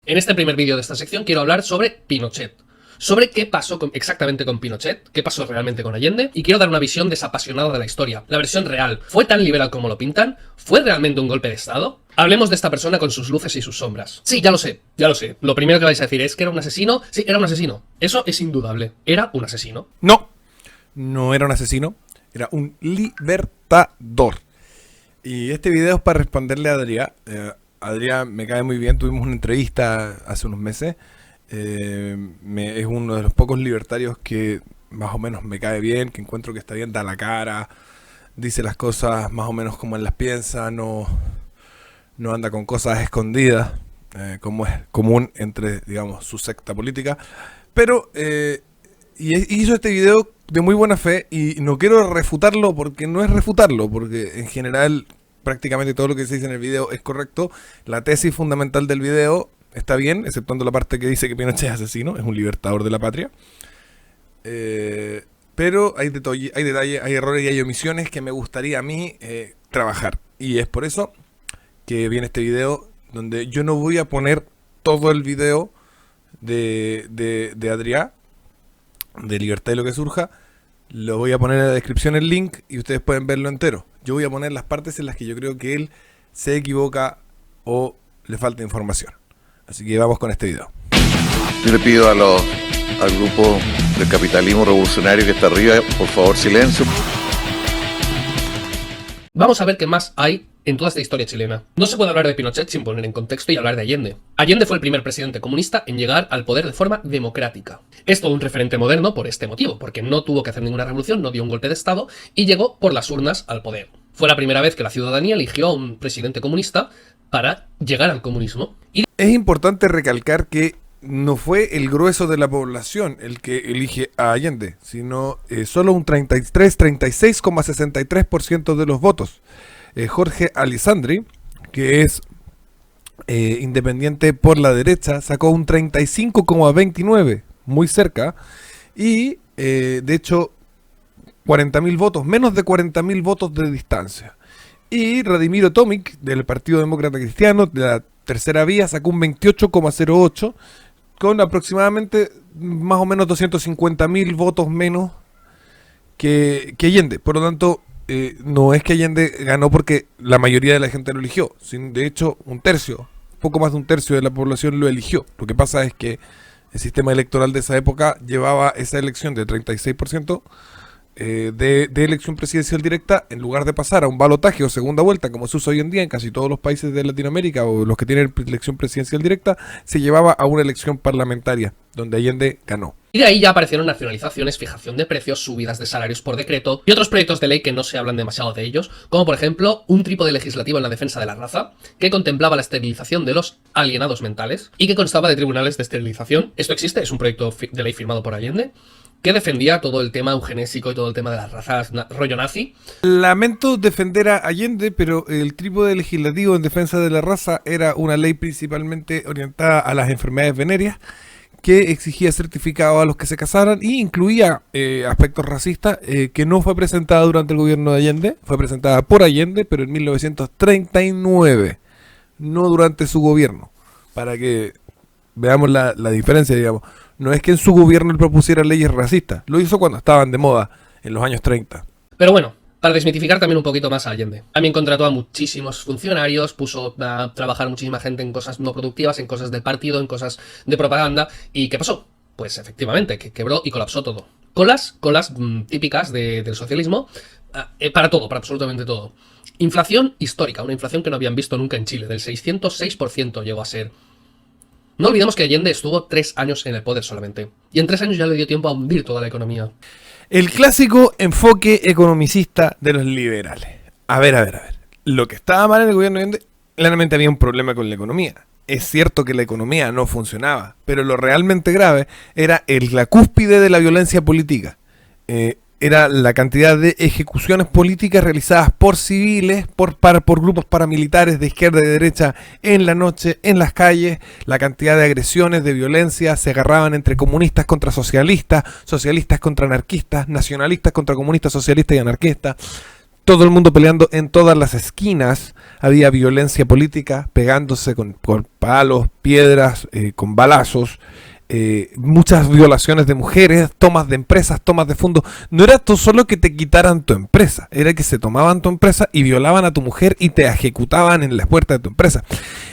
En este primer vídeo de esta sección quiero hablar sobre Pinochet. Sobre qué pasó exactamente con Pinochet, qué pasó realmente con Allende, y quiero dar una visión desapasionada de la historia, la versión real. ¿Fue tan liberal como lo pintan? ¿Fue realmente un golpe de estado? Hablemos de esta persona con sus luces y sus sombras. Sí, ya lo sé. Lo primero que vais a decir es que era un asesino. Sí, era un asesino. Eso es indudable. Era un asesino. No era un asesino, era un libertador. Y este video es para responderle a Adrián. Adrián me cae muy bien, tuvimos una entrevista hace unos meses. Es uno de los pocos libertarios que más o menos me cae bien, que encuentro que está bien, da la cara, dice las cosas más o menos como él las piensa, no anda con cosas escondidas, como es común entre, digamos, su secta política. Pero hizo este video de muy buena fe y no quiero refutarlo porque no es refutarlo, porque en general prácticamente todo lo que se dice en el video es correcto. La tesis fundamental del video está bien, exceptuando la parte que dice que Pinochet es asesino, es un libertador de la patria. Pero hay detalles, hay errores y hay omisiones que me gustaría a mí trabajar. Y es por eso que viene este video, donde yo no voy a poner todo el video de Adrián, de Libertad y lo que surja. Lo voy a poner en la descripción el link y ustedes pueden verlo entero. Yo voy a poner las partes en las que yo creo que él se equivoca o le falta información. Así que vamos con este video. Yo le pido al grupo del capitalismo revolucionario que está arriba, por favor, silencio. Vamos a ver qué más hay en toda esta historia chilena. No se puede hablar de Pinochet sin poner en contexto y hablar de Allende. Allende fue el primer presidente comunista en llegar al poder de forma democrática. Es todo un referente moderno por este motivo, porque no tuvo que hacer ninguna revolución, no dio un golpe de estado y llegó por las urnas al poder. Fue la primera vez que la ciudadanía eligió a un presidente comunista para llegar al comunismo. Es importante recalcar que no fue el grueso de la población el que elige a Allende, sino solo un 36,63% de los votos. Jorge Alessandri, que es independiente por la derecha, sacó un 35,29%, muy cerca, y de hecho 40.000 votos, menos de 40.000 votos de distancia. Y Radimiro Tomic, del Partido Demócrata Cristiano, de la tercera vía, sacó un 28,08%, con aproximadamente más o menos 250.000 votos menos que Allende. Por lo tanto, no es que Allende ganó porque la mayoría de la gente lo eligió. De hecho, poco más de un tercio de la población lo eligió. Lo que pasa es que el sistema electoral de esa época llevaba esa elección de 36% de elección presidencial directa, en lugar de pasar a un balotaje o segunda vuelta, como se usa hoy en día en casi todos los países de Latinoamérica o los que tienen elección presidencial directa, se llevaba a una elección parlamentaria, donde Allende ganó. Y de ahí ya aparecieron nacionalizaciones, fijación de precios, subidas de salarios por decreto y otros proyectos de ley que no se hablan demasiado de ellos, como por ejemplo un trípode legislativo en la defensa de la raza, que contemplaba la esterilización de los alienados mentales y que constaba de tribunales de esterilización. Esto existe, es un proyecto de ley firmado por Allende, que defendía todo el tema eugenésico y todo el tema de las razas, rollo nazi. Lamento defender a Allende, pero el trípode legislativo en defensa de la raza era una ley principalmente orientada a las enfermedades venéreas, que exigía certificado a los que se casaran y incluía aspectos racistas, que no fue presentada durante el gobierno de Allende, fue presentada por Allende, pero en 1939, no durante su gobierno, para que veamos la diferencia, digamos. No es que en su gobierno él propusiera leyes racistas, lo hizo cuando estaban de moda, en los años 30. Pero bueno, para desmitificar también un poquito más a Allende. También contrató a muchísimos funcionarios, puso a trabajar muchísima gente en cosas no productivas, en cosas del partido, en cosas de propaganda. ¿Y qué pasó? Pues efectivamente, que quebró y colapsó todo. Colas típicas del socialismo, para todo, para absolutamente todo. Inflación histórica, una inflación que no habían visto nunca en Chile, del 606% llegó a ser. No olvidemos que Allende estuvo 3 años en el poder solamente, y en 3 años ya le dio tiempo a hundir toda la economía. El clásico enfoque economicista de los liberales. A ver. Lo que estaba mal en el gobierno de Allende, claramente había un problema con la economía. Es cierto que la economía no funcionaba, pero lo realmente grave era la cúspide de la violencia política. Era la cantidad de ejecuciones políticas realizadas por civiles, por grupos paramilitares de izquierda y de derecha en la noche, en las calles, la cantidad de agresiones, de violencia, se agarraban entre comunistas contra socialistas, socialistas contra anarquistas, nacionalistas contra comunistas, socialistas y anarquistas. todo el mundo peleando en todas las esquinas, había violencia política, pegándose con palos, piedras, con balazos, muchas violaciones de mujeres, tomas de empresas, tomas de fondos. No era todo solo que te quitaran tu empresa, era que se tomaban tu empresa y violaban a tu mujer y te ejecutaban en la puerta de tu empresa.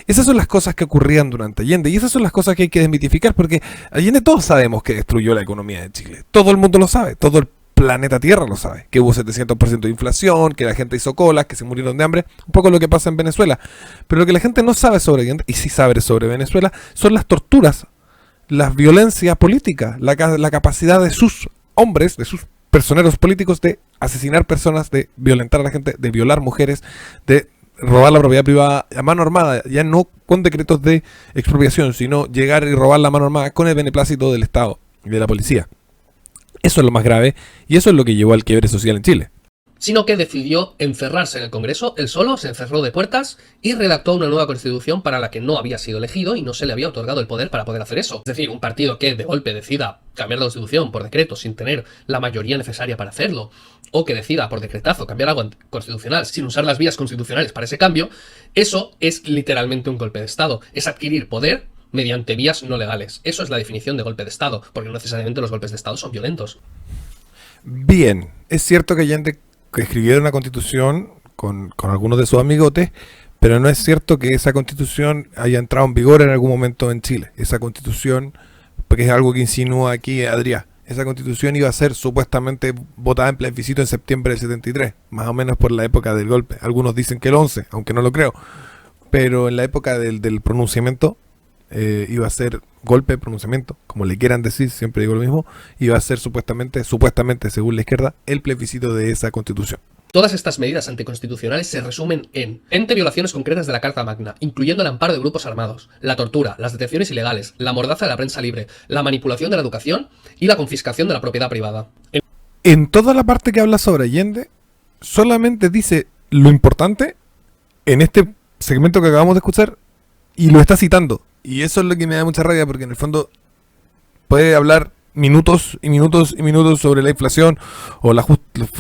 Esas son las cosas que ocurrían durante Allende y esas son las cosas que hay que desmitificar, porque Allende todos sabemos que destruyó la economía de Chile. Todo el mundo lo sabe, todo el planeta Tierra lo sabe, que hubo 700% de inflación, que la gente hizo colas, que se murieron de hambre, un poco lo que pasa en Venezuela. Pero lo que la gente no sabe sobre Allende, y sí sabe sobre Venezuela, son las torturas, la violencia política, la capacidad de sus hombres, de sus personeros políticos de asesinar personas, de violentar a la gente, de violar mujeres, de robar la propiedad privada a mano armada, ya no con decretos de expropiación, sino llegar y robar la mano armada con el beneplácito del Estado y de la policía. Eso es lo más grave y eso es lo que llevó al quiebre social en Chile. Sino que decidió encerrarse en el Congreso, él solo se encerró de puertas y redactó una nueva constitución para la que no había sido elegido y no se le había otorgado el poder para poder hacer eso. Es decir, un partido que de golpe decida cambiar la constitución por decreto sin tener la mayoría necesaria para hacerlo, o que decida por decretazo cambiar algo constitucional sin usar las vías constitucionales para ese cambio, eso es literalmente un golpe de Estado, es adquirir poder mediante vías no legales. Eso es la definición de golpe de Estado, porque no necesariamente los golpes de Estado son violentos. Bien, es cierto que Allende escribieron una constitución con algunos de sus amigotes, pero no es cierto que esa constitución haya entrado en vigor en algún momento en Chile. Esa constitución, porque es algo que insinúa aquí Adrián, esa constitución iba a ser supuestamente votada en plebiscito en septiembre del 73, más o menos por la época del golpe. Algunos dicen que el 11, aunque no lo creo, pero en la época del pronunciamiento iba a ser golpe, pronunciamiento, como le quieran decir, siempre digo lo mismo, iba a ser supuestamente, según la izquierda, el plebiscito de esa constitución. Todas estas medidas anticonstitucionales se resumen en 20 violaciones concretas de la Carta Magna, incluyendo el amparo de grupos armados, la tortura, las detenciones ilegales, la mordaza de la prensa libre, la manipulación de la educación y la confiscación de la propiedad privada. En toda la parte que habla sobre Allende, solamente dice lo importante en este segmento que acabamos de escuchar y lo está citando. Y eso es lo que me da mucha rabia, porque en el fondo puede hablar minutos y minutos y minutos sobre la inflación o la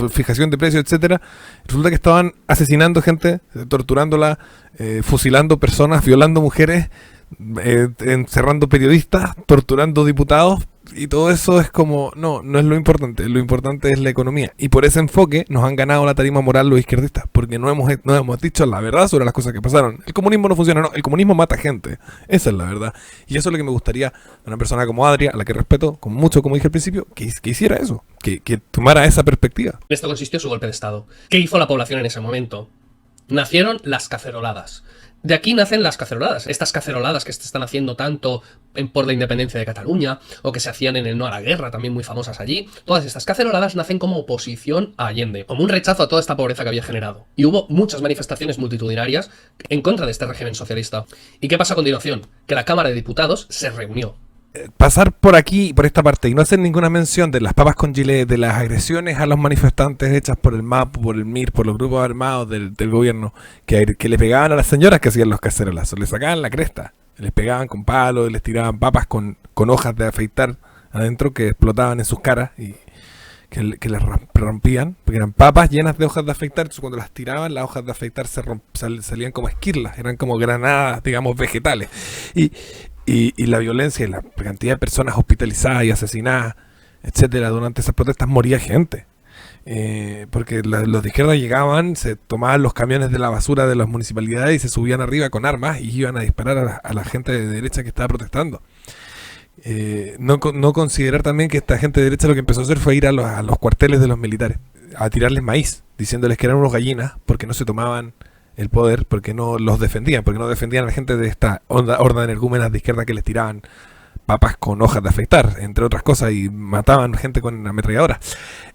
fijación de precios, etcétera. Resulta que estaban asesinando gente, torturándola, fusilando personas, violando mujeres, encerrando periodistas, torturando diputados, y todo eso es como, no es lo importante es la economía. Y por ese enfoque nos han ganado la tarima moral los izquierdistas, porque no hemos dicho la verdad sobre las cosas que pasaron. El comunismo no funciona, el comunismo mata gente, esa es la verdad. Y eso es lo que me gustaría a una persona como Adria, a la que respeto con mucho, como dije al principio, que hiciera eso, que tomara esa perspectiva. En esto consistió su golpe de Estado. ¿Qué hizo la población en ese momento? Nacieron las caceroladas. De aquí nacen las caceroladas. Estas caceroladas que se están haciendo tanto por la independencia de Cataluña, o que se hacían en el No a la Guerra, también muy famosas allí. Todas estas caceroladas nacen como oposición a Allende, como un rechazo a toda esta pobreza que había generado. Y hubo muchas manifestaciones multitudinarias en contra de este régimen socialista. ¿Y qué pasa a continuación? Que la Cámara de Diputados se reunió. Pasar por aquí, por esta parte, y no hacer ninguna mención de las papas con gilet, de las agresiones a los manifestantes hechas por el MAP, por el MIR, por los grupos armados del gobierno, que le pegaban a las señoras que hacían los cacerolazos, les sacaban la cresta, les pegaban con palos, les tiraban papas con hojas de afeitar adentro que explotaban en sus caras y que les rompían, porque eran papas llenas de hojas de afeitar. Entonces cuando las tiraban, las hojas de afeitar salían como esquirlas, eran como granadas, digamos, vegetales. Y la violencia y la cantidad de personas hospitalizadas y asesinadas, etcétera, durante esas protestas moría gente. Porque los de izquierda llegaban, se tomaban los camiones de la basura de las municipalidades y se subían arriba con armas y iban a disparar a la gente de derecha que estaba protestando. No considerar también que esta gente de derecha lo que empezó a hacer fue ir a los cuarteles de los militares, a tirarles maíz, diciéndoles que eran unos gallinas porque no se tomaban el poder, porque no los defendían, porque no defendían a la gente de esta horda de energúmenas de izquierda que les tiraban papas con hojas de afeitar, entre otras cosas, y mataban gente con ametralladoras.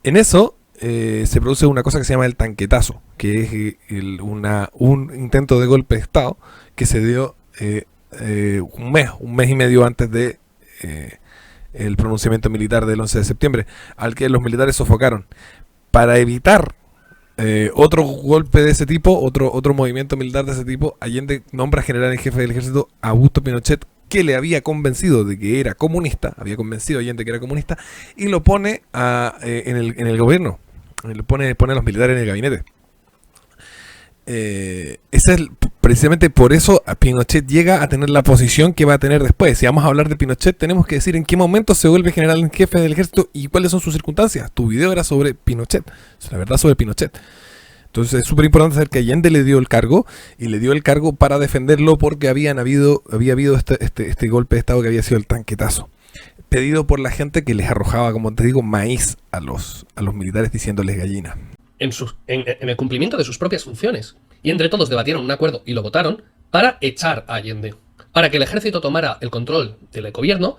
En eso se produce una cosa que se llama el tanquetazo, que es un intento de golpe de Estado que se dio un mes y medio antes de el pronunciamiento militar del 11 de septiembre, al que los militares sofocaron. Para evitar otro golpe de ese tipo, otro movimiento militar de ese tipo, Allende nombra general en jefe del ejército a Augusto Pinochet, que le había convencido de que era comunista, había convencido a Allende que era comunista, y lo pone en el gobierno, pone a los militares en el gabinete. precisamente por eso Pinochet llega a tener la posición que va a tener después. Si vamos a hablar de Pinochet, tenemos que decir en qué momento se vuelve general en jefe del ejército y cuáles son sus circunstancias. Tu video era sobre Pinochet, la verdad sobre Pinochet. Entonces es súper importante saber que Allende le dio el cargo, y le dio el cargo para defenderlo porque había habido este golpe de estado que había sido el tanquetazo, pedido por la gente que les arrojaba, como te digo, maíz a los militares diciéndoles gallina. En el cumplimiento de sus propias funciones. Y entre todos debatieron un acuerdo y lo votaron para echar a Allende, para que el ejército tomara el control del gobierno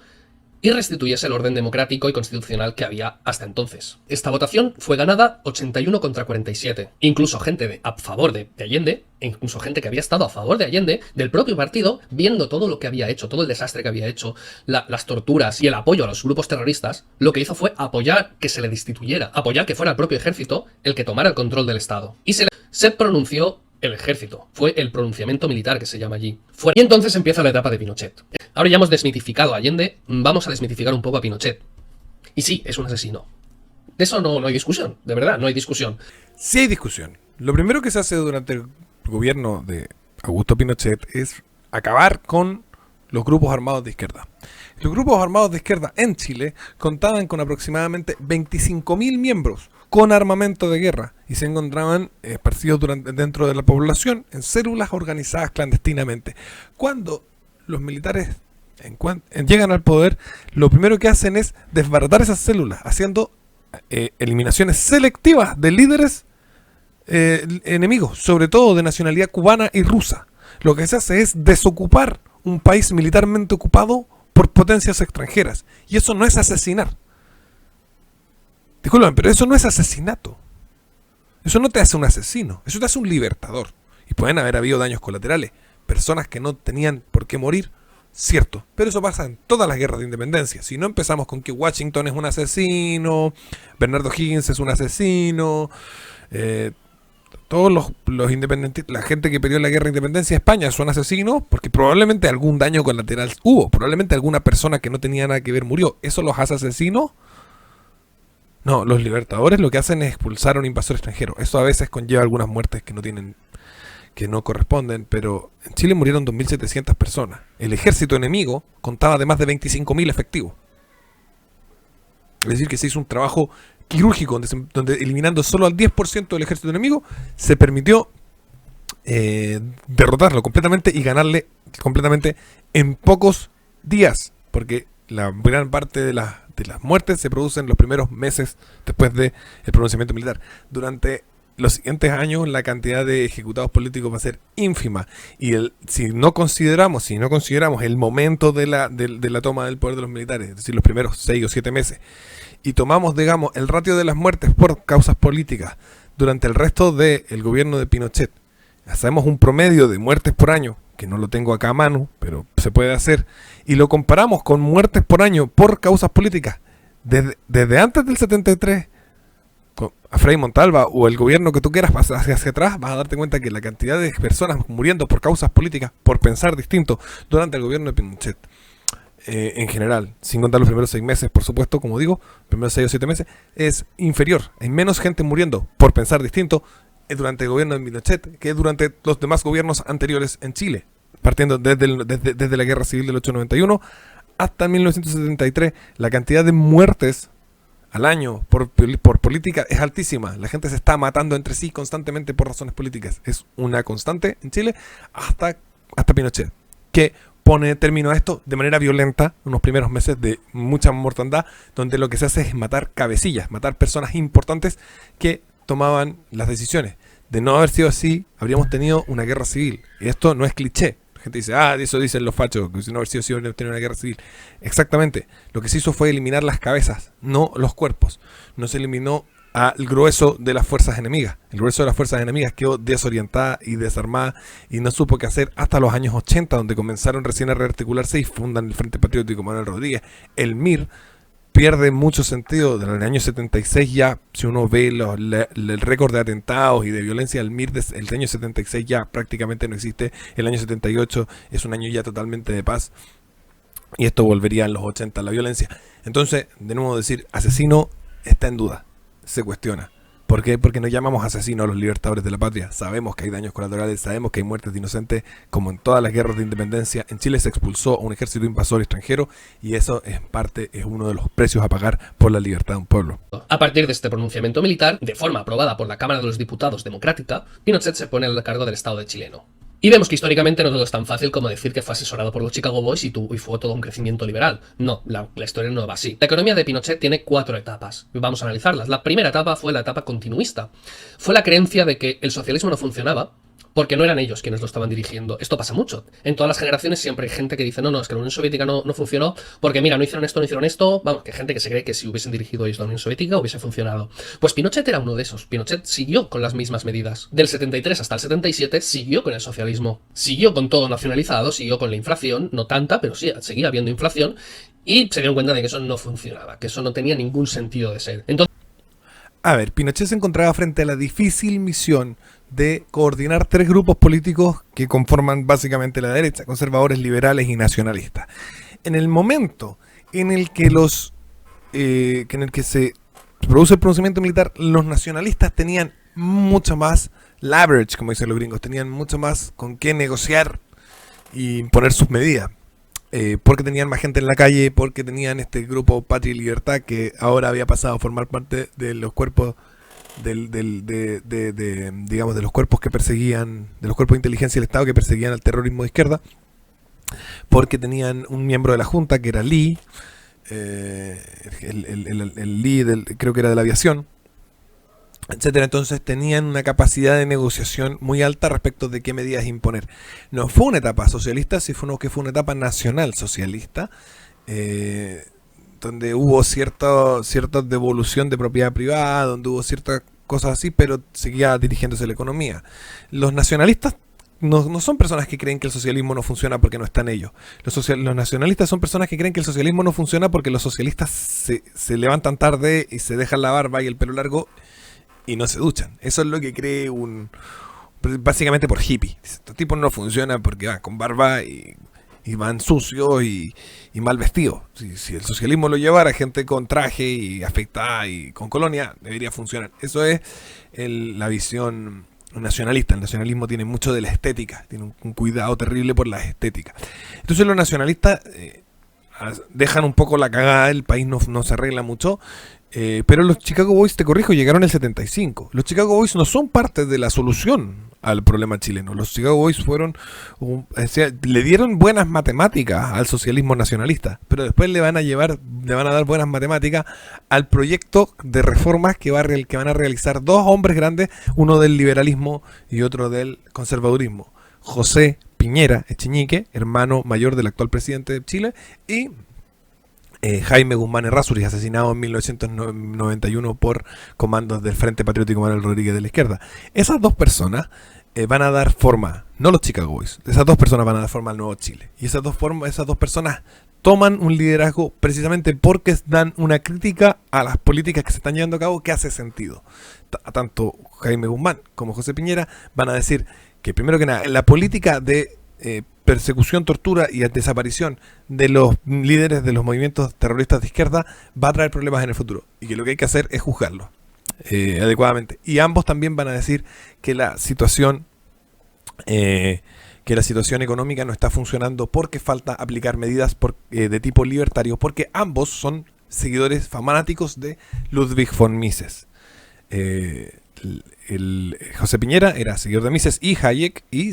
y restituyese el orden democrático y constitucional que había hasta entonces. Esta votación fue ganada 81 contra 47. Incluso gente a favor de Allende, e incluso gente que había estado a favor de Allende, del propio partido, viendo todo lo que había hecho, todo el desastre que había hecho, las torturas y el apoyo a los grupos terroristas, lo que hizo fue apoyar que se le destituyera, apoyar que fuera el propio ejército el que tomara el control del Estado. Y se pronunció el ejército. Fue el pronunciamiento militar que se llama allí. Y entonces empieza la etapa de Pinochet. Ahora ya hemos desmitificado a Allende, vamos a desmitificar un poco a Pinochet. Y sí, es un asesino. De eso no hay discusión, de verdad, no hay discusión. Sí hay discusión. Lo primero que se hace durante el gobierno de Augusto Pinochet es acabar con los grupos armados de izquierda. Los grupos armados de izquierda en Chile contaban con aproximadamente 25.000 miembros con armamento de guerra y se encontraban esparcidos dentro de la población en células organizadas clandestinamente. Cuando los militares llegan al poder, lo primero que hacen es desbaratar esas células, haciendo eliminaciones selectivas de líderes enemigos, sobre todo de nacionalidad cubana y rusa. Lo que se hace es desocupar un país militarmente ocupado por potencias extranjeras. Y eso no es asesinar. Disculpen, pero eso no es asesinato. Eso no te hace un asesino, eso te hace un libertador. Y pueden haber habido daños colaterales, personas que no tenían por qué morir, cierto. Pero eso pasa en todas las guerras de independencia. Si no empezamos con que Washington es un asesino, Bernardo Higgins es un asesino, todos los independentistas, la gente que peleó la guerra de independencia de España son asesinos porque probablemente algún daño colateral hubo, probablemente alguna persona que no tenía nada que ver murió. ¿Eso los hace asesinos? No, los libertadores lo que hacen es expulsar a un invasor extranjero. Eso a veces conlleva algunas muertes que no corresponden, pero en Chile murieron 2.700 personas. El ejército enemigo contaba de más de 25.000 efectivos. Es decir, que se hizo un trabajo quirúrgico donde eliminando solo al 10% del ejército enemigo se permitió derrotarlo completamente y ganarle completamente en pocos días, porque la gran parte de las muertes se producen los primeros meses después del pronunciamiento militar. Durante los siguientes años la cantidad de ejecutados políticos va a ser ínfima, y si no consideramos el momento de la toma del poder de los militares, es decir, los primeros 6 o 7 meses, y tomamos, digamos, el ratio de las muertes por causas políticas durante el resto del gobierno de Pinochet, hacemos un promedio de muertes por año, que no lo tengo acá a mano, pero se puede hacer, y lo comparamos con muertes por año por causas políticas desde antes del 73, a Frei Montalva o el gobierno que tú quieras hacia atrás, vas a darte cuenta que la cantidad de personas muriendo por causas políticas, por pensar distinto, durante el gobierno de Pinochet, en general, sin contar los primeros 6 meses, por supuesto, como digo, los primeros 6 o 7 meses, es inferior. Hay menos gente muriendo por pensar distinto durante el gobierno de Pinochet que durante los demás gobiernos anteriores en Chile, partiendo desde la guerra civil del 891 hasta 1973. La cantidad de muertes al año por política es altísima. La gente se está matando entre sí constantemente por razones políticas. Es una constante en Chile hasta Pinochet, que pone término a esto de manera violenta, unos primeros meses de mucha mortandad, donde lo que se hace es matar cabecillas, matar personas importantes que tomaban las decisiones. De no haber sido así, habríamos tenido una guerra civil. Y esto no es cliché. La gente dice, eso dicen los fachos, que si no haber sido así, habríamos tenido una guerra civil. Exactamente. Lo que se hizo fue eliminar las cabezas, no los cuerpos. No se eliminó al grueso de las fuerzas enemigas. El grueso de las fuerzas enemigas quedó desorientada y desarmada y no supo qué hacer hasta los años 80, donde comenzaron recién a rearticularse y fundan el Frente Patriótico Manuel Rodríguez. El MIR pierde mucho sentido desde el año 76 ya. Si uno ve el récord de atentados y de violencia, el MIR desde el año 76 ya prácticamente no existe. El año 78 es un año ya totalmente de paz, y esto volvería en los 80 la violencia. Entonces, de nuevo decir, asesino está en duda, se cuestiona. ¿Por qué? Porque no llamamos asesinos a los libertadores de la patria. Sabemos que hay daños colaterales, sabemos que hay muertes de inocentes, como en todas las guerras de independencia. En Chile se expulsó a un ejército invasor extranjero y eso en parte es uno de los precios a pagar por la libertad de un pueblo. A partir de este pronunciamiento militar, de forma aprobada por la Cámara de los Diputados democrática, Pinochet se pone al cargo del Estado de chileno. Y vemos que históricamente no todo es tan fácil como decir que fue asesorado por los Chicago Boys y fue todo un crecimiento liberal. No, la historia no va así. La economía de Pinochet tiene 4 etapas. Vamos a analizarlas. La primera etapa fue la etapa continuista. Fue la creencia de que el socialismo no funcionaba porque no eran ellos quienes lo estaban dirigiendo. Esto pasa mucho. En todas las generaciones siempre hay gente que dice, no, es que la Unión Soviética no funcionó porque, mira, no hicieron esto. Vamos, que hay gente que se cree que si hubiesen dirigido ellos la Unión Soviética hubiese funcionado. Pues Pinochet era uno de esos. Pinochet siguió con las mismas medidas. Del 73 hasta el 77 siguió con el socialismo. Siguió con todo nacionalizado, siguió con la inflación, no tanta, pero sí, seguía habiendo inflación. Y se dieron cuenta de que eso no funcionaba, que eso no tenía ningún sentido de ser. Entonces, a ver, Pinochet se encontraba frente a la difícil misión de coordinar 3 grupos políticos que conforman básicamente la derecha, conservadores, liberales y nacionalistas. En el momento en el que se produce el pronunciamiento militar, los nacionalistas tenían mucho más leverage, como dicen los gringos, tenían mucho más con qué negociar y imponer sus medidas. Porque tenían más gente en la calle, porque tenían este grupo Patria y Libertad que ahora había pasado a formar parte de los cuerpos digamos, de los cuerpos que perseguían, de los cuerpos de inteligencia del Estado que perseguían al terrorismo de izquierda, porque tenían un miembro de la Junta que era Lee, el Lee creo que era de la aviación, etcétera. Entonces tenían una capacidad de negociación muy alta respecto de qué medidas imponer. No fue una etapa socialista, sino que fue una etapa nacional socialista, donde hubo cierta devolución de propiedad privada, donde hubo ciertas cosas así, pero seguía dirigiéndose la economía. Los nacionalistas no son personas que creen que el socialismo no funciona porque no están ellos. Los nacionalistas son personas que creen que el socialismo no funciona porque los socialistas se levantan tarde y se dejan la barba y el pelo largo y no se duchan. Eso es lo que cree básicamente por hippie. Estos tipos no funcionan porque van con barba y van sucios y mal vestidos. Si el socialismo lo llevara gente con traje y afeitada y con colonia, debería funcionar. Eso es la visión nacionalista. El nacionalismo tiene mucho de la estética, tiene un cuidado terrible por la estética. Entonces los nacionalistas dejan un poco la cagada, el país no se arregla mucho. Pero los Chicago Boys, te corrijo, llegaron en el 75. Los Chicago Boys no son parte de la solución al problema chileno. Los Chicago Boys le dieron buenas matemáticas al socialismo nacionalista, pero después le van a dar buenas matemáticas al proyecto de reformas que van a realizar 2 hombres grandes, uno del liberalismo y otro del conservadurismo. José Piñera Echeñique, hermano mayor del actual presidente de Chile, y Jaime Guzmán Errázuriz, asesinado en 1991 por comandos del Frente Patriótico Manuel Rodríguez de la izquierda. Esas 2 personas van a dar forma, no los Chicago Boys, esas 2 personas van a dar forma al nuevo Chile. Y esas dos personas toman un liderazgo precisamente porque dan una crítica a las políticas que se están llevando a cabo que hace sentido. Tanto Jaime Guzmán como José Piñera van a decir que, primero que nada, la política de persecución, tortura y desaparición de los líderes de los movimientos terroristas de izquierda va a traer problemas en el futuro y que lo que hay que hacer es juzgarlos adecuadamente. Y ambos también van a decir que la situación económica no está funcionando porque falta aplicar medidas de tipo libertario, porque ambos son seguidores fanáticos de Ludwig von Mises. José Piñera era seguidor de Mises y Hayek, y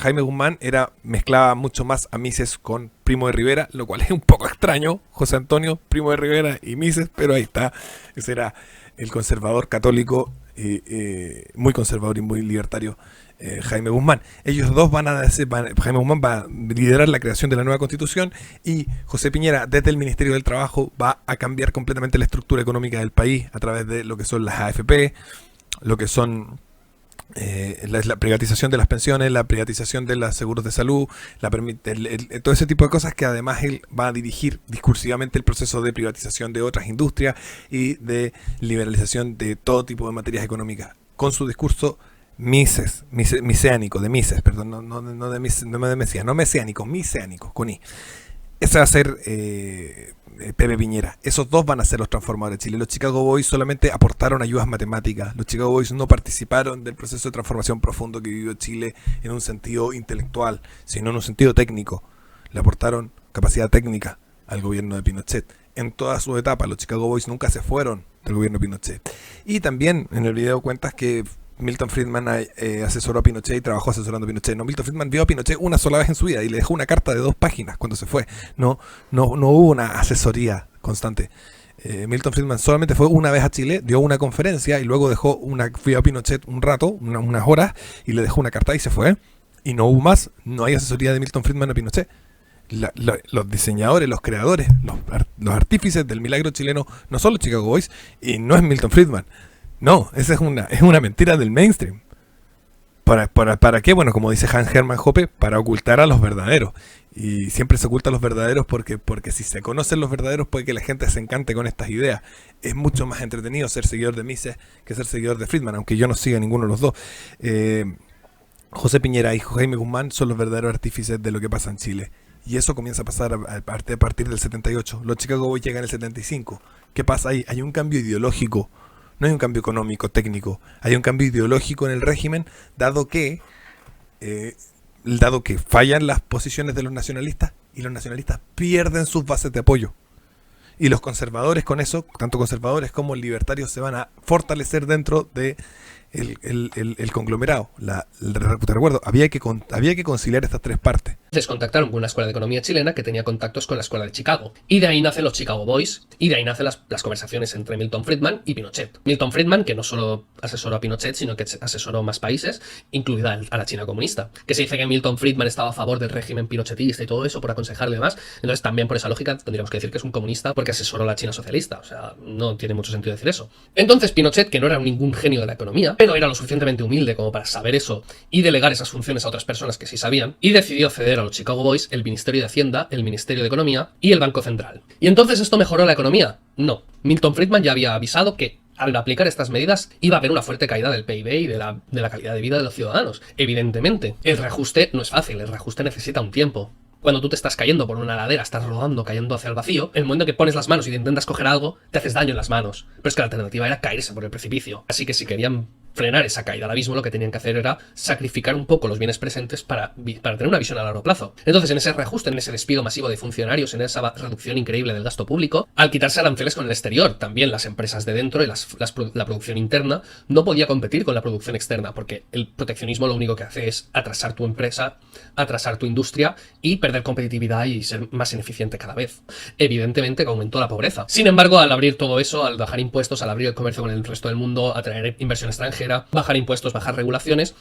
Jaime Guzmán mezclaba mucho más a Mises con Primo de Rivera, lo cual es un poco extraño. José Antonio, Primo de Rivera y Mises, pero ahí está. Ese era el conservador católico, muy conservador y muy libertario, Jaime Guzmán. Ellos dos Jaime Guzmán va a liderar la creación de la nueva constitución y José Piñera desde el Ministerio del Trabajo va a cambiar completamente la estructura económica del país a través de lo que son las AFP, lo que son la privatización de las pensiones, la privatización de los seguros de salud, todo ese tipo de cosas, que además él va a dirigir discursivamente el proceso de privatización de otras industrias y de liberalización de todo tipo de materias económicas, con su discurso mesiánico, con I. ese va a ser Pepe Piñera. Esos dos van a ser los transformadores de Chile. Los Chicago Boys solamente aportaron ayudas matemáticas. Los Chicago Boys no participaron del proceso de transformación profundo que vivió Chile en un sentido intelectual, sino en un sentido técnico. Le aportaron capacidad técnica al gobierno de Pinochet. En todas sus etapas, los Chicago Boys nunca se fueron del gobierno de Pinochet. Y también en el video cuentas que Milton Friedman asesoró a Pinochet y trabajó asesorando a Pinochet. No, Milton Friedman vio a Pinochet una sola vez en su vida y le dejó una carta de 2 páginas cuando se fue. No hubo una asesoría constante. Milton Friedman solamente fue una vez a Chile, dio una conferencia y luego vio a Pinochet un rato, unas horas, y le dejó una carta y se fue. Y no hubo más, no hay asesoría de Milton Friedman a Pinochet. Los diseñadores, los creadores, los artífices del milagro chileno no son los Chicago Boys y no es Milton Friedman. No, esa es una mentira del mainstream. ¿Para qué? Bueno, como dice Hans Hermann Hoppe, para ocultar a los verdaderos. Y siempre se ocultan los verdaderos porque si se conocen los verdaderos puede que la gente se encante con estas ideas. Es mucho más entretenido ser seguidor de Mises que ser seguidor de Friedman, aunque yo no siga ninguno de los dos. José Piñera y Jaime Guzmán son los verdaderos artífices de lo que pasa en Chile. Y eso comienza a pasar a partir del 78. Los Chicago Boys llegan en el 75. ¿Qué pasa ahí? Hay un cambio ideológico. No hay un cambio económico, técnico. Hay un cambio ideológico en el régimen, dado que fallan las posiciones de los nacionalistas y los nacionalistas pierden sus bases de apoyo. Y los conservadores con eso, tanto conservadores como libertarios, se van a fortalecer dentro de el conglomerado. Te recuerdo, había que conciliar estas 3 partes. Entonces contactaron con una escuela de economía chilena que tenía contactos con la escuela de Chicago. Y de ahí nacen los Chicago Boys, y de ahí nacen las conversaciones entre Milton Friedman y Pinochet. Milton Friedman, que no solo asesoró a Pinochet, sino que asesoró más países, incluida a la China comunista. Que se dice que Milton Friedman estaba a favor del régimen pinochetista y todo eso por aconsejarle y demás. Entonces también por esa lógica tendríamos que decir que es un comunista porque asesoró a la China socialista. O sea, no tiene mucho sentido decir eso. Entonces Pinochet, que no era ningún genio de la economía, pero era lo suficientemente humilde como para saber eso y delegar esas funciones a otras personas que sí sabían, y decidió ceder a los Chicago Boys el Ministerio de Hacienda, el Ministerio de Economía y el Banco Central. ¿Y entonces esto mejoró la economía? No. Milton Friedman ya había avisado que al aplicar estas medidas iba a haber una fuerte caída del PIB y de la calidad de vida de los ciudadanos. Evidentemente, el reajuste no es fácil, el reajuste necesita un tiempo. Cuando tú te estás cayendo por una ladera, estás rodando, cayendo hacia el vacío, en el momento que pones las manos y te intentas coger algo, te haces daño en las manos. Pero es que la alternativa era caerse por el precipicio. Así que si querían frenar esa caída al abismo, lo que tenían que hacer era sacrificar un poco los bienes presentes para tener una visión a largo plazo. Entonces, en ese reajuste, en ese despido masivo de funcionarios, en esa reducción increíble del gasto público, al quitarse aranceles con el exterior, también las empresas de dentro y la producción interna no podía competir con la producción externa, porque el proteccionismo lo único que hace es atrasar tu empresa, atrasar tu industria y perder competitividad y ser más ineficiente cada vez. Evidentemente que aumentó la pobreza. Sin embargo, al abrir todo eso, al bajar impuestos, al abrir el comercio con el resto del mundo, atraer inversión extranjera, bajar impuestos, bajar regulaciones,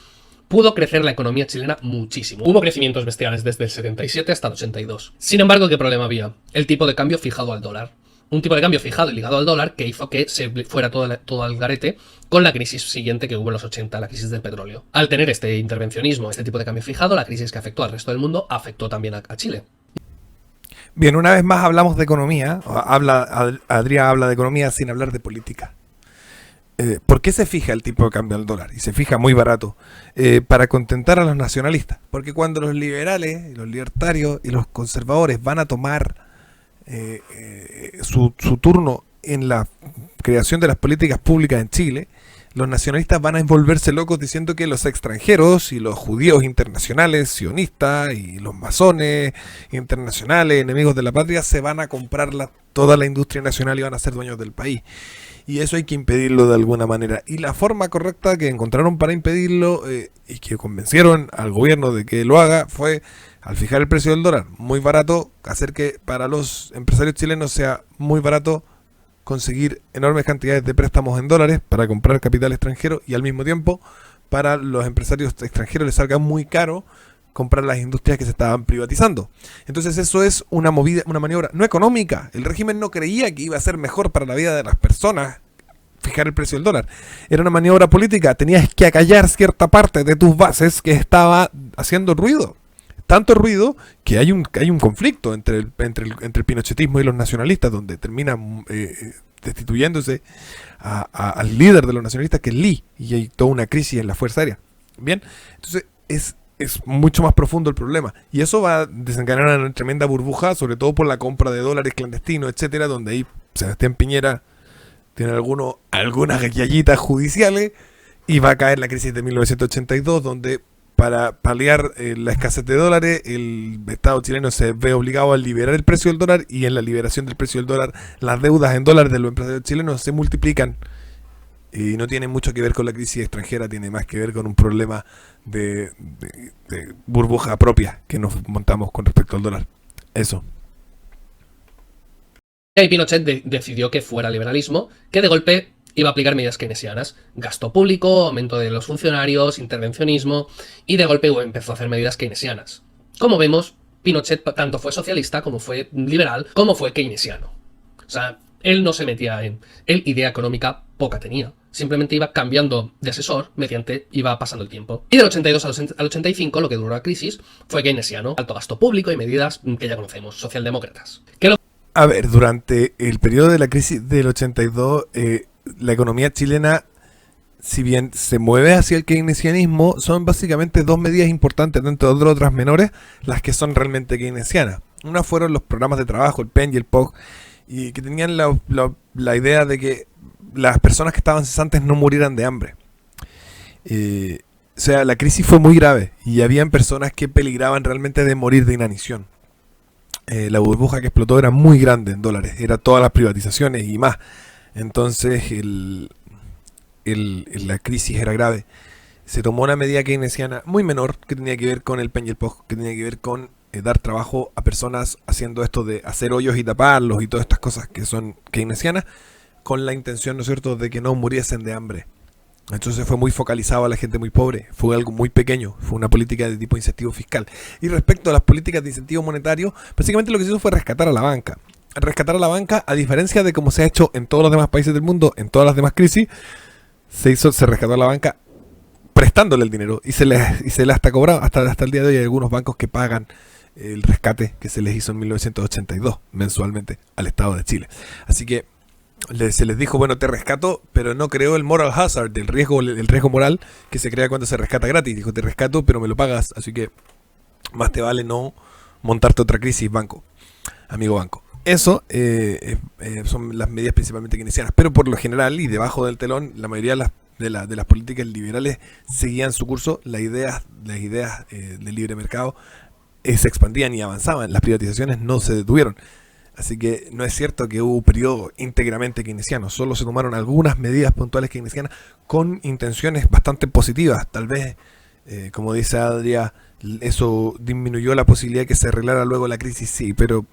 pudo crecer la economía chilena muchísimo. Hubo crecimientos bestiales desde el 77 hasta el 82. Sin embargo, ¿qué problema había? El tipo de cambio fijado al dólar. Un tipo de cambio fijado y ligado al dólar que hizo que se fuera todo al garete con la crisis siguiente que hubo en los 80, la crisis del petróleo. Al tener este intervencionismo, este tipo de cambio fijado, la crisis que afectó al resto del mundo afectó también a Chile. Bien, una vez más hablamos de economía. Adrián habla de economía sin hablar de política. ¿Por qué se fija el tipo de cambio al dólar? Y se fija muy barato. Para contentar a los nacionalistas. Porque cuando los liberales, los libertarios y los conservadores van a tomar su turno en la creación de las políticas públicas en Chile, los nacionalistas van a envolverse locos diciendo que los extranjeros y los judíos internacionales, sionistas y los masones internacionales, enemigos de la patria, se van a comprar toda la industria nacional y van a ser dueños del país. Y eso hay que impedirlo de alguna manera. Y la forma correcta que encontraron para impedirlo y que convencieron al gobierno de que lo haga fue, al fijar el precio del dólar muy barato, hacer que para los empresarios chilenos sea muy barato conseguir enormes cantidades de préstamos en dólares para comprar capital extranjero, y al mismo tiempo para los empresarios extranjeros les salga muy caro comprar las industrias que se estaban privatizando. Entonces eso es una maniobra no económica. El régimen no creía que iba a ser mejor para la vida de las personas fijar el precio del dólar. Era una maniobra política. Tenías que acallar cierta parte de tus bases que estaba haciendo ruido. Tanto ruido que hay un conflicto entre el pinochetismo y los nacionalistas, donde termina destituyéndose al líder de los nacionalistas, que es Lee, y hay toda una crisis en la Fuerza Aérea. Bien, entonces es mucho más profundo el problema. Y eso va a desencadenar una tremenda burbuja, sobre todo por la compra de dólares clandestinos, etcétera, donde ahí Sebastián Piñera tiene algunas gallitas judiciales y va a caer la crisis de 1982, donde para paliar la escasez de dólares, el Estado chileno se ve obligado a liberar el precio del dólar, y en la liberación del precio del dólar, las deudas en dólares de los empresarios chilenos se multiplican. Y no tiene mucho que ver con la crisis extranjera, tiene más que ver con un problema de burbuja propia que nos montamos con respecto al dólar. Eso. Y Pinochet decidió que fuera liberalismo, que de golpe iba a aplicar medidas keynesianas, gasto público, aumento de los funcionarios, intervencionismo, y de golpe empezó a hacer medidas keynesianas. Como vemos, Pinochet tanto fue socialista, como fue liberal, como fue keynesiano. O sea, él no se metía en... Él idea económica poca tenía. Simplemente iba cambiando de asesor iba pasando el tiempo. Y del 82 al 85, lo que duró la crisis, fue keynesiano, alto gasto público y medidas que ya conocemos, socialdemócratas. A ver, durante el periodo de la crisis del 82, la economía chilena, si bien se mueve hacia el keynesianismo, son básicamente dos medidas importantes dentro de otras menores las que son realmente keynesianas. Una fueron los programas de trabajo, el PEN y el POG, y que tenían la idea de que las personas que estaban cesantes no murieran de hambre. O sea, la crisis fue muy grave y habían personas que peligraban realmente de morir de inanición. La burbuja que explotó era muy grande en dólares, era todas las privatizaciones y más. Entonces la crisis era grave. Se tomó una medida keynesiana muy menor que tenía que ver con el PEN y el POG, que tenía que ver con dar trabajo a personas haciendo esto de hacer hoyos y taparlos y todas estas cosas que son keynesianas, con la intención, ¿no es cierto?, de que no muriesen de hambre. Entonces fue muy focalizado a la gente muy pobre, fue algo muy pequeño, fue una política de tipo incentivo fiscal. Y respecto a las políticas de incentivo monetario, básicamente lo que se hizo fue rescatar a la banca. Rescatar a la banca, a diferencia de como se ha hecho en todos los demás países del mundo, en todas las demás crisis, se rescató a la banca prestándole el dinero y se le hasta cobrado. Hasta el día de hoy hay algunos bancos que pagan el rescate que se les hizo en 1982 mensualmente al Estado de Chile. Así que se les dijo, bueno, te rescato, pero no creó el moral hazard, el riesgo moral que se crea cuando se rescata gratis. Dijo, te rescato, pero me lo pagas, así que más te vale no montarte otra crisis, amigo banco. Eso son las medidas principalmente keynesianas, pero por lo general y debajo del telón, la mayoría de las políticas liberales seguían su curso. Las ideas del libre mercado se expandían y avanzaban, las privatizaciones no se detuvieron. Así que no es cierto que hubo un periodo íntegramente keynesiano, solo se tomaron algunas medidas puntuales keynesianas con intenciones bastante positivas. Tal vez, como dice Adria, eso disminuyó la posibilidad de que se arreglara luego la crisis, sí, pero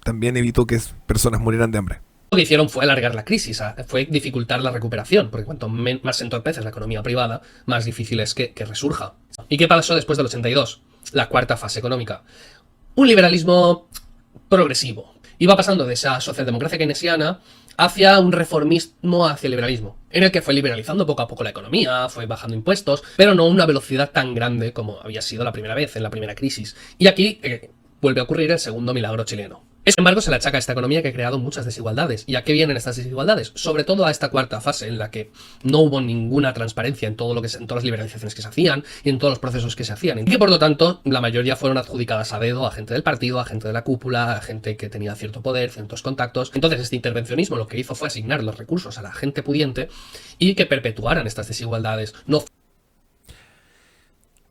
también evitó que personas murieran de hambre. Lo que hicieron fue alargar la crisis, fue dificultar la recuperación, porque cuanto más se entorpece la economía privada, más difícil es que resurja. ¿Y qué pasó después del 82? La cuarta fase económica. Un liberalismo progresivo. Iba pasando de esa socialdemocracia keynesiana hacia un reformismo, hacia el liberalismo, en el que fue liberalizando poco a poco la economía, fue bajando impuestos, pero no a una velocidad tan grande como había sido la primera vez, en la primera crisis. Y aquí vuelve a ocurrir el segundo milagro chileno. Sin embargo, se le achaca a esta economía que ha creado muchas desigualdades. ¿Y a qué vienen estas desigualdades? Sobre todo a esta cuarta fase, en la que no hubo ninguna transparencia en todas las liberalizaciones que se hacían y en todos los procesos que se hacían. Y que, por lo tanto, la mayoría fueron adjudicadas a dedo a gente del partido, a gente de la cúpula, a gente que tenía cierto poder, ciertos contactos. Entonces, este intervencionismo lo que hizo fue asignar los recursos a la gente pudiente y que perpetuaran estas desigualdades. No.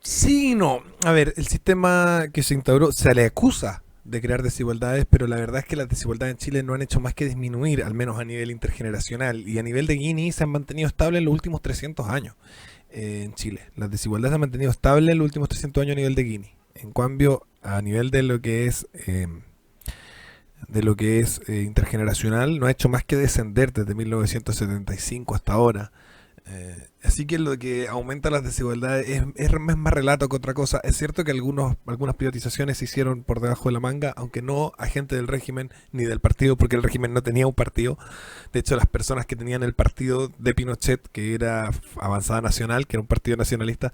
Sí, no. A ver, el sistema que se instauró se le acusa de crear desigualdades, pero la verdad es que las desigualdades en Chile no han hecho más que disminuir, al menos a nivel intergeneracional, y a nivel de Gini se han mantenido estables en los últimos 300 años en Chile. Las desigualdades se han mantenido estables en los últimos 300 años a nivel de Gini. En cambio, a nivel de lo que es intergeneracional, no ha hecho más que descender desde 1975 hasta ahora. Así que lo que aumenta las desigualdades es más relato que otra cosa. Es cierto que algunas privatizaciones se hicieron por debajo de la manga, aunque no a gente del régimen ni del partido, porque el régimen no tenía un partido. De hecho, las personas que tenían el partido de Pinochet, que era Avanzada Nacional, que era un partido nacionalista,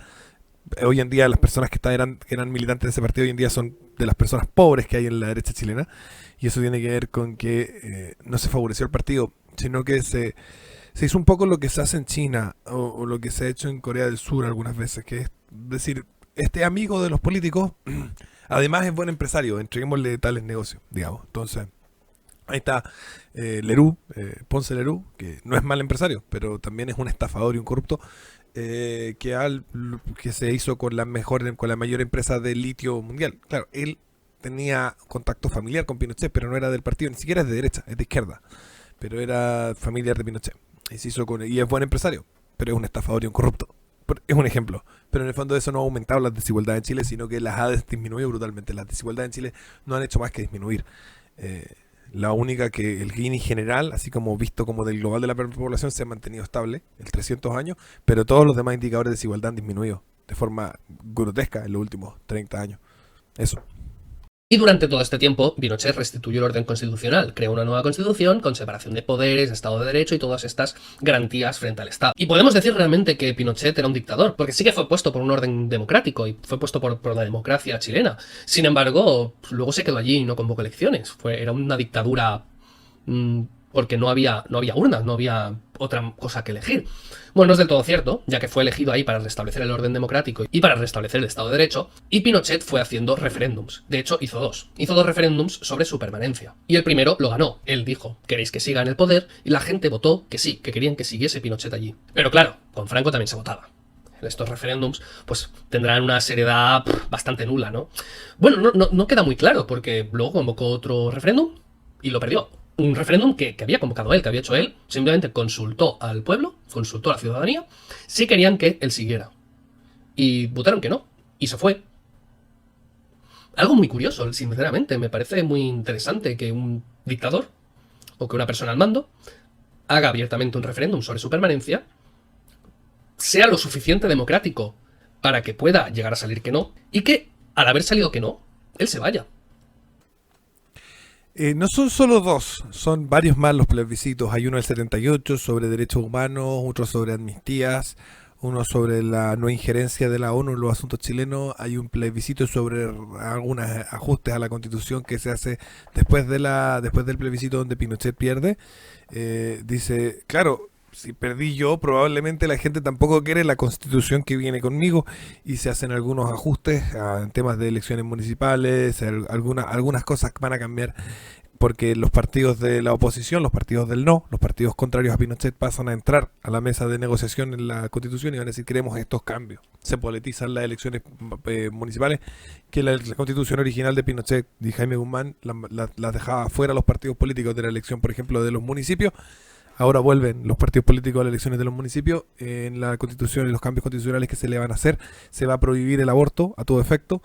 hoy en día las personas que eran militantes de ese partido hoy en día son de las personas pobres que hay en la derecha chilena, y eso tiene que ver con que no se favoreció el partido, sino que se hizo un poco lo que se hace en China o lo que se ha hecho en Corea del Sur algunas veces, que es decir, este amigo de los políticos, además es buen empresario, entreguémosle tales negocios, digamos. Entonces, ahí está Leroux, Ponce Leroux, que no es mal empresario, pero también es un estafador y un corrupto, que se hizo con la mayor empresa de litio mundial. Claro, él tenía contacto familiar con Pinochet, pero no era del partido, ni siquiera es de derecha, es de izquierda, pero era familiar de Pinochet. Y se hizo y es buen empresario, pero es un estafador y un corrupto. Es un ejemplo, pero en el fondo eso no ha aumentado las desigualdades en Chile, sino que las ha disminuido brutalmente. Las desigualdades en Chile no han hecho más que disminuir. La única que el Gini general, así como visto como del global de la población, se ha mantenido estable en 300 años, pero todos los demás indicadores de desigualdad han disminuido de forma grotesca en los últimos 30 años. Eso. Y durante todo este tiempo, Pinochet restituyó el orden constitucional, creó una nueva constitución con separación de poderes, Estado de Derecho y todas estas garantías frente al Estado. Y podemos decir realmente que Pinochet era un dictador, porque sí que fue puesto por un orden democrático y fue puesto por la democracia chilena. Sin embargo, luego se quedó allí y no convocó elecciones. Era una dictadura porque no había urnas, no había otra cosa que elegir. Bueno, no es del todo cierto, ya que fue elegido ahí para restablecer el orden democrático y para restablecer el Estado de Derecho, y Pinochet fue haciendo referéndums. De hecho, hizo dos. Hizo dos referéndums sobre su permanencia. Y el primero lo ganó. Él dijo, ¿queréis que siga en el poder? Y la gente votó que sí, que querían que siguiese Pinochet allí. Pero claro, con Franco también se votaba. Estos referéndums pues tendrán una seriedad bastante nula, ¿no? Bueno, no queda muy claro, porque luego convocó otro referéndum y lo perdió. Un referéndum que había convocado él, que había hecho él, simplemente consultó al pueblo, consultó a la ciudadanía, si querían que él siguiera. Y votaron que no, y se fue. Algo muy curioso, sinceramente, me parece muy interesante que un dictador, o que una persona al mando, haga abiertamente un referéndum sobre su permanencia, sea lo suficiente democrático para que pueda llegar a salir que no, y que, al haber salido que no, él se vaya. No son solo dos, son varios más los plebiscitos. Hay uno del 78 sobre derechos humanos, otro sobre amnistías, uno sobre la no injerencia de la ONU en los asuntos chilenos. Hay un plebiscito sobre algunos ajustes a la Constitución que se hace después del plebiscito donde Pinochet pierde. Dice, claro, si perdí yo, probablemente la gente tampoco quiere la Constitución que viene conmigo, y se hacen algunos ajustes en temas de elecciones municipales, algunas cosas van a cambiar porque los partidos de la oposición, los partidos del no, los partidos contrarios a Pinochet pasan a entrar a la mesa de negociación en la Constitución y van a decir, queremos estos cambios. Se politizan las elecciones municipales, que la Constitución original de Pinochet y Jaime Guzmán las dejaba fuera los partidos políticos de la elección, por ejemplo, de los municipios. Ahora vuelven los partidos políticos a las elecciones de los municipios. En la Constitución y los cambios constitucionales que se le van a hacer, se va a prohibir el aborto a todo efecto,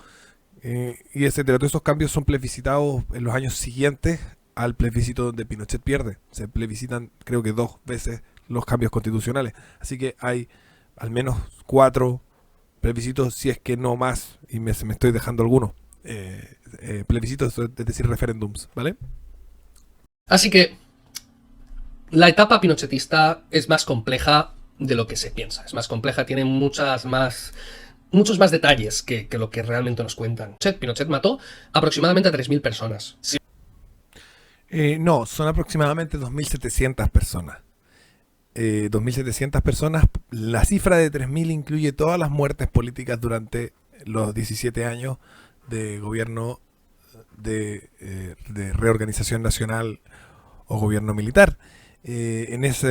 y etcétera. Todos esos cambios son plebiscitados en los años siguientes al plebiscito donde Pinochet pierde. Se plebiscitan, creo que 2 veces los cambios constitucionales. Así que hay al menos 4 plebiscitos, si es que no más, y me estoy dejando algunos. Plebiscitos, es decir, referéndums, ¿vale? Así que la etapa pinochetista es más compleja de lo que se piensa. Es más compleja, tiene muchos más detalles que lo que realmente nos cuentan. Pinochet mató aproximadamente a 3.000 personas. Sí. No, son aproximadamente 2.700 personas. 2.700 personas. La cifra de 3.000 incluye todas las muertes políticas durante los 17 años de gobierno de reorganización nacional o gobierno militar. En esos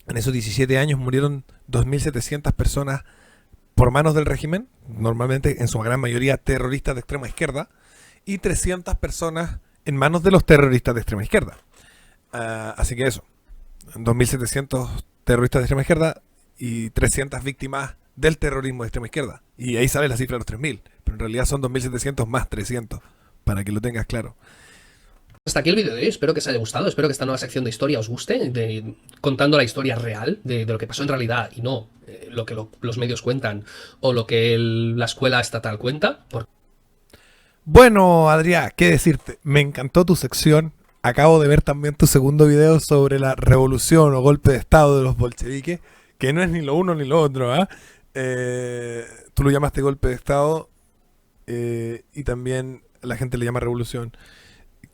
17 años murieron 2.700 personas por manos del régimen, normalmente en su gran mayoría terroristas de extrema izquierda, y 300 personas en manos de los terroristas de extrema izquierda. Así que eso, 2.700 terroristas de extrema izquierda y 300 víctimas del terrorismo de extrema izquierda. Y ahí sale la cifra de los 3.000, pero en realidad son 2.700 más 300, para que lo tengas claro. Hasta aquí el vídeo de hoy, espero que os haya gustado, espero que esta nueva sección de historia os guste, contando la historia real de lo que pasó en realidad y no lo que los medios cuentan o lo que la escuela estatal cuenta. Bueno, Adrián, ¿qué decirte? Me encantó tu sección, acabo de ver también tu segundo video sobre la revolución o golpe de estado de los bolcheviques, que no es ni lo uno ni lo otro, ¿eh? Tú lo llamaste golpe de estado y también la gente le llama revolución.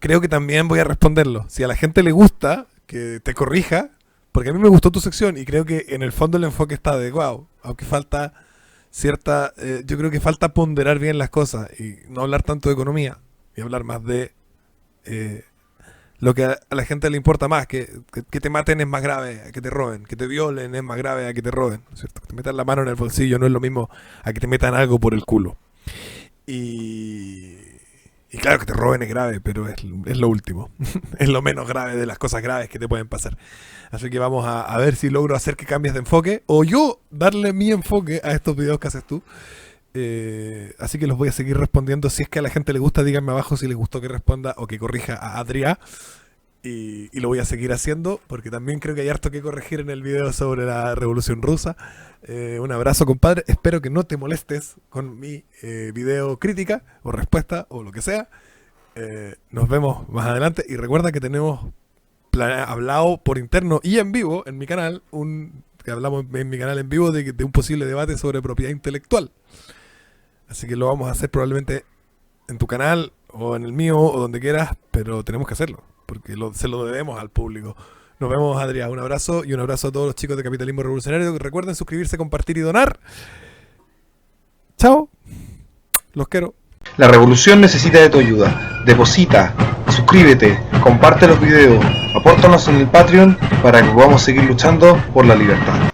Creo que también voy a responderlo. Si a la gente le gusta, que te corrija, porque a mí me gustó tu sección y creo que en el fondo el enfoque está adecuado, aunque falta yo creo que falta ponderar bien las cosas y no hablar tanto de economía y hablar más de lo que a la gente le importa más, que te maten es más grave a que te roben, que te violen es más grave a que te roben, ¿no es cierto? Que te metan la mano en el bolsillo no es lo mismo a que te metan algo por el culo. Y claro que te roben es grave, pero es lo último. Es lo menos grave de las cosas graves que te pueden pasar. Así que vamos a ver si logro hacer que cambies de enfoque o yo darle mi enfoque a estos videos que haces tú. Así que los voy a seguir respondiendo. Si es que a la gente le gusta, díganme abajo si les gustó que responda o que corrija a Adrià. Y lo voy a seguir haciendo porque también creo que hay harto que corregir en el video sobre la Revolución Rusa. Un abrazo, compadre. Espero que no te molestes con mi video crítica o respuesta o lo que sea. Nos vemos más adelante. Y recuerda que tenemos hablado por interno y en vivo en mi canal, que hablamos en mi canal en vivo de un posible debate sobre propiedad intelectual. Así que lo vamos a hacer probablemente en tu canal o en el mío o donde quieras, pero tenemos que hacerlo porque se lo debemos al público. Nos vemos, Adrià. Un abrazo y un abrazo a todos los chicos de Capitalismo Revolucionario. Recuerden suscribirse, compartir y donar. Chao. Los quiero. La revolución necesita de tu ayuda. Deposita, suscríbete, comparte los videos, apórtanos en el Patreon para que podamos seguir luchando por la libertad.